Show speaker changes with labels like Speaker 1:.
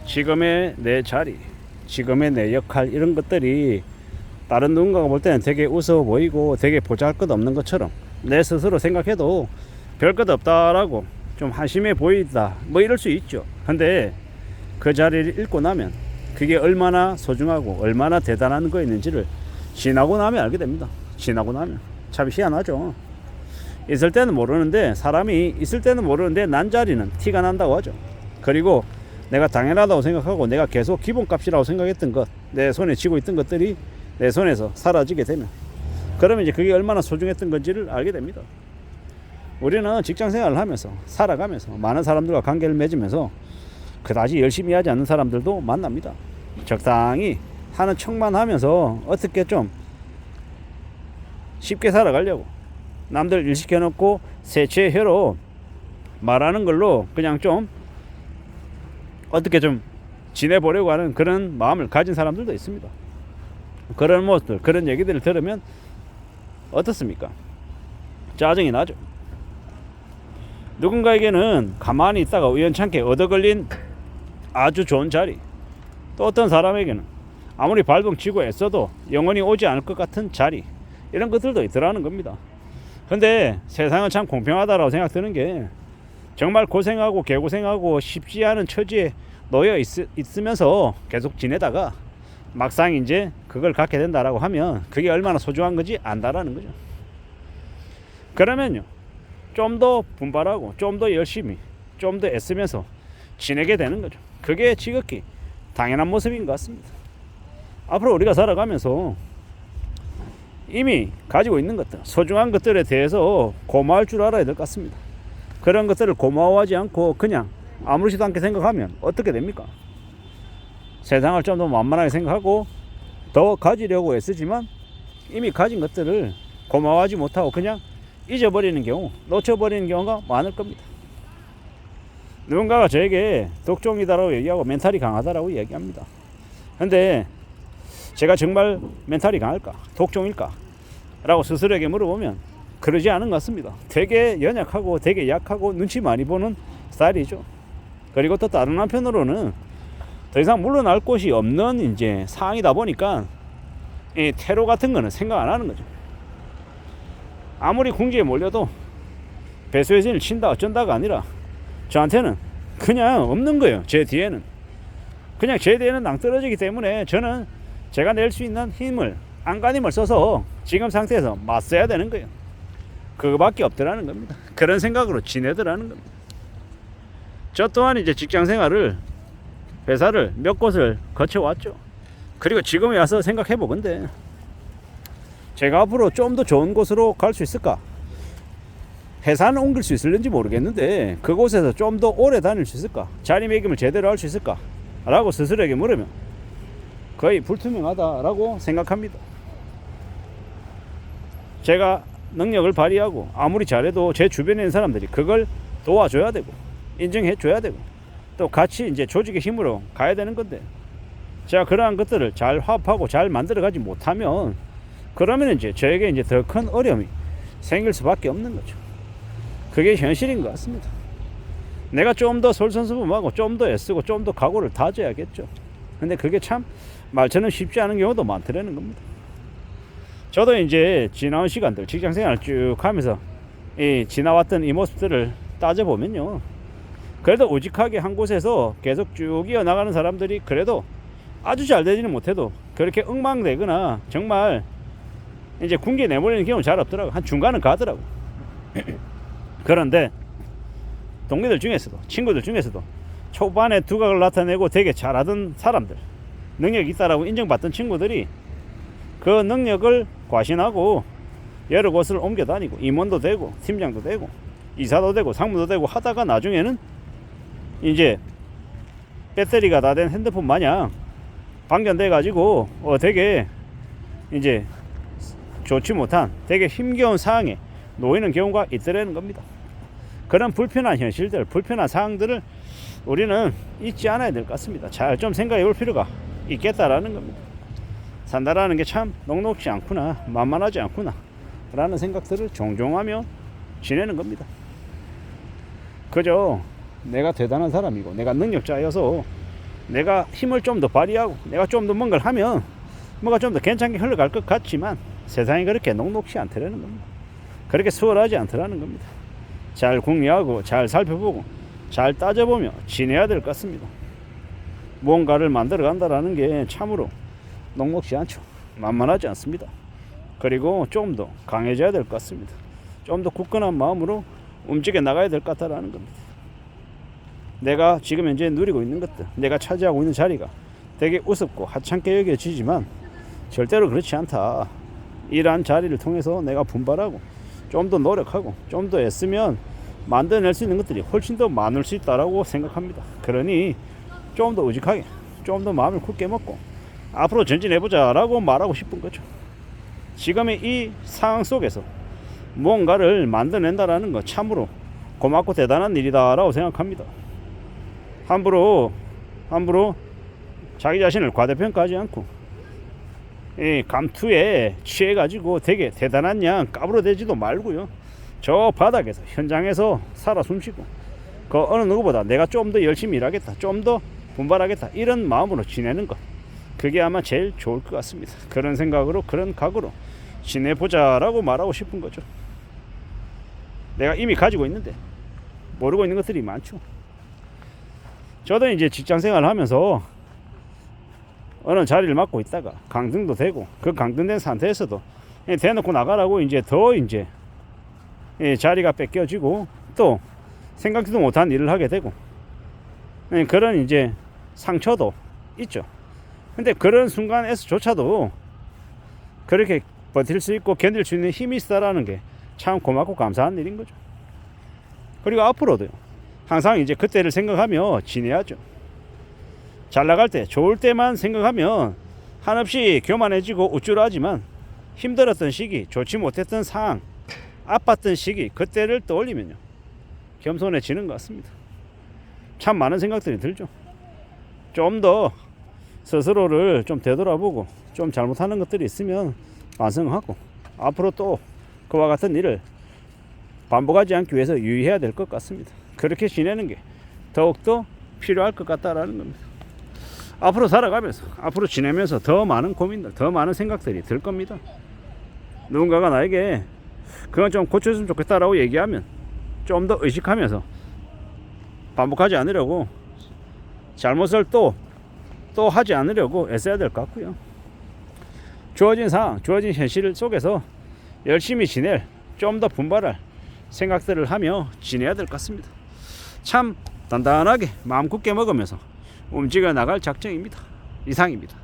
Speaker 1: 지금의 내 자리, 지금의 내 역할, 이런 것들이 다른 누군가가 볼 때는 되게 웃어 보이고 되게 보잘것없는 것처럼 내 스스로 생각해도 별것 없다라고 좀 한심해 보인다, 뭐 이럴 수 있죠. 근데 그 자리를 잃고 나면 그게 얼마나 소중하고 얼마나 대단한 거였는지를 지나고 나면 알게 됩니다. 지나고 나면 참 희한하죠. 있을 때는 모르는데, 사람이 있을 때는 모르는데 난 자리는 티가 난다고 하죠. 그리고 내가 당연하다고 생각하고 내가 계속 기본값이라고 생각했던 것, 내 손에 쥐고 있던 것들이 내 손에서 사라지게 되면, 그러면 이제 그게 얼마나 소중했던 건지를 알게 됩니다. 우리는 직장 생활을 하면서 살아가면서 많은 사람들과 관계를 맺으면서 그다지 열심히 하지 않는 사람들도 만납니다. 적당히 하는 척만 하면서 어떻게 좀 쉽게 살아가려고 남들 일 시켜놓고 세치의 혀로 말하는 걸로 그냥 좀 어떻게 좀 지내보려고 하는 그런 마음을 가진 사람들도 있습니다. 그런 모습들, 그런 얘기들을 들으면 어떻습니까? 짜증이 나죠. 누군가에게는 가만히 있다가 우연찮게 얻어걸린 아주 좋은 자리, 또 어떤 사람에게는 아무리 발동 치고 애써도 영원히 오지 않을 것 같은 자리, 이런 것들도 있더라는 겁니다. 근데 세상은 참 공평하다라고 생각드는 게, 정말 고생하고 개고생하고 쉽지 않은 처지에 놓여 있으면서 계속 지내다가 막상 이제 그걸 갖게 된다라고 하면 그게 얼마나 소중한 건지 안다라는 거죠. 그러면요, 좀 더 분발하고 좀 더 열심히 좀 더 애쓰면서 지내게 되는 거죠. 그게 지극히 당연한 모습인 것 같습니다. 앞으로 우리가 살아가면서 이미 가지고 있는 것들, 소중한 것들에 대해서 고마울 줄 알아야 될 것 같습니다. 그런 것들을 고마워하지 않고 그냥 아무렇지도 않게 생각하면 어떻게 됩니까? 세상을 좀 더 만만하게 생각하고 더 가지려고 애쓰지만 이미 가진 것들을 고마워하지 못하고 그냥 잊어버리는 경우, 놓쳐버리는 경우가 많을 겁니다. 누군가가 저에게 독종이다라고 얘기하고 멘탈이 강하다라고 얘기합니다. 근데 제가 정말 멘탈이 강할까, 독종일까 라고 스스로에게 물어보면 그러지 않은 것 같습니다. 되게 연약하고 되게 약하고 눈치 많이 보는 스타일이죠. 그리고 또 다른 한편으로는 더 이상 물러날 곳이 없는 이제 상황이다 보니까 이 테러 같은 거는 생각 안 하는 거죠. 아무리 궁지에 몰려도 배수의 진을 친다 어쩐다가 아니라 저한테는 그냥 없는 거예요. 제 뒤에는 그냥 제 뒤에는 낭떠러지기 때문에 저는 제가 낼 수 있는 힘을, 안간힘을 써서 지금 상태에서 맞서야 되는 거예요. 그거밖에 없더라는 겁니다. 그런 생각으로 지내더라는 겁니다. 저 또한 이제 직장 생활을, 회사를 몇 곳을 거쳐왔죠. 그리고 지금에 와서 생각해 보건데, 제가 앞으로 좀 더 좋은 곳으로 갈 수 있을까? 회사는 옮길 수 있을는지 모르겠는데 그곳에서 좀 더 오래 다닐 수 있을까? 자리매김을 제대로 할 수 있을까? 라고 스스로에게 물으면 거의 불투명하다라고 생각합니다. 제가 능력을 발휘하고 아무리 잘해도 제 주변에 있는 사람들이 그걸 도와줘야 되고 인정해 줘야 되고 또 같이 이제 조직의 힘으로 가야 되는 건데, 제가 그러한 것들을 잘 화합하고 잘 만들어가지 못하면 그러면 이제 저에게 이제 더 큰 어려움이 생길 수밖에 없는 거죠. 그게 현실인 것 같습니다. 내가 좀 더 솔선수범하고 좀 더 애쓰고 좀 더 각오를 다져야겠죠. 근데 그게 참 말처럼 쉽지 않은 경우도 많더라는 겁니다. 저도 이제 지나온 시간들, 직장생활을 쭉 하면서 지나왔던 이 모습들을 따져보면요, 그래도 오직하게 한 곳에서 계속 쭉 이어나가는 사람들이 그래도 아주 잘 되지는 못해도 그렇게 엉망되거나 정말 이제 군기에 내몰리는 경우는 잘 없더라고. 한 중간은 가더라고. 그런데 동료들 중에서도, 친구들 중에서도 초반에 두각을 나타내고 되게 잘하던 사람들, 능력이 있다라고 인정받던 친구들이 그 능력을 과신하고 여러 곳을 옮겨 다니고 임원도 되고 팀장도 되고 이사도 되고 상무도 되고 하다가 나중에는 이제 배터리가 다 된 핸드폰 마냥 방전돼 가지고 되게 이제 좋지 못한, 되게 힘겨운 상황에 놓이는 경우가 있더라는 겁니다. 그런 불편한 현실들, 불편한 상황들을 우리는 잊지 않아야 될 것 같습니다. 잘 좀 생각해 볼 필요가 있겠다라는 겁니다. 산다라는 게 참 녹록지 않구나, 만만하지 않구나 라는 생각들을 종종 하며 지내는 겁니다. 그저 내가 대단한 사람이고 내가 능력자여서 내가 힘을 좀 더 발휘하고 내가 좀 더 뭔가를 하면 뭐가 좀 더 괜찮게 흘러갈 것 같지만 세상이 그렇게 녹록지 않더라는 겁니다. 그렇게 수월하지 않더라는 겁니다. 잘 궁리하고 잘 살펴보고 잘 따져보며 지내야 될 것 같습니다. 무언가를 만들어 간다라는 게 참으로 녹록지 않죠. 만만하지 않습니다. 그리고 좀 더 강해져야 될 것 같습니다. 좀 더 굳건한 마음으로 움직여 나가야 될 것 같다라는 겁니다. 내가 지금 현재 누리고 있는 것들, 내가 차지하고 있는 자리가 되게 우습고 하찮게 여겨지지만 절대로 그렇지 않다. 이러한 자리를 통해서 내가 분발하고 좀 더 노력하고 좀 더 애쓰면 만들어낼 수 있는 것들이 훨씬 더 많을 수 있다라고 생각합니다. 그러니 좀 더 우직하게, 좀 더 마음을 굳게 먹고 앞으로 전진해보자 라고 말하고 싶은 거죠. 지금의 이 상황 속에서 무언가를 만들어낸다라는 거 참으로 고맙고 대단한 일이다 라고 생각합니다. 함부로 자기 자신을 과대평가하지 않고 이 감투에 취해가지고 되게 대단한 양 까불어대지도 말고요. 저 바닥에서 현장에서 살아 숨쉬고 그 어느 누구보다 내가 좀 더 열심히 일하겠다, 좀 더 분발하겠다 이런 마음으로 지내는 것, 그게 아마 제일 좋을 것 같습니다. 그런 생각으로 그런 각오로 지내보자 라고 말하고 싶은 거죠. 내가 이미 가지고 있는데 모르고 있는 것들이 많죠. 저도 이제 직장 생활을 하면서 어느 자리를 맡고 있다가 강등도 되고 그 강등된 상태에서도 대놓고 나가라고 이제 더 이제 자리가 뺏겨지고 또 생각지도 못한 일을 하게 되고 그런 이제 상처도 있죠. 근데 그런 순간에서조차도 그렇게 버틸 수 있고 견딜 수 있는 힘이 있다라는 게 참 고맙고 감사한 일인 거죠. 그리고 앞으로도요. 항상 이제 그때를 생각하며 지내야죠. 잘 나갈 때, 좋을 때만 생각하면 한없이 교만해지고 우쭐하지만 힘들었던 시기, 좋지 못했던 상황, 아팠던 시기, 그때를 떠올리면요. 겸손해지는 것 같습니다. 참 많은 생각들이 들죠. 좀 더 스스로를 좀 되돌아보고 좀 잘못하는 것들이 있으면 반성하고 앞으로 또 그와 같은 일을 반복하지 않기 위해서 유의해야 될 것 같습니다. 그렇게 지내는 게 더욱더 필요할 것 같다라는 겁니다. 앞으로 살아가면서 앞으로 지내면서 더 많은 고민들, 더 많은 생각들이 들 겁니다. 누군가가 나에게 그건 좀 고쳐줬으면 좋겠다라고 얘기하면 좀 더 의식하면서 반복하지 않으려고 잘못을 또 하지 않으려고 애써야 될 것 같고요. 주어진 상황, 주어진 현실 속에서 열심히 지낼, 좀 더 분발할 생각들을 하며 지내야 될 것 같습니다. 참 단단하게 마음 굳게 먹으면서 움직여 나갈 작정입니다. 이상입니다.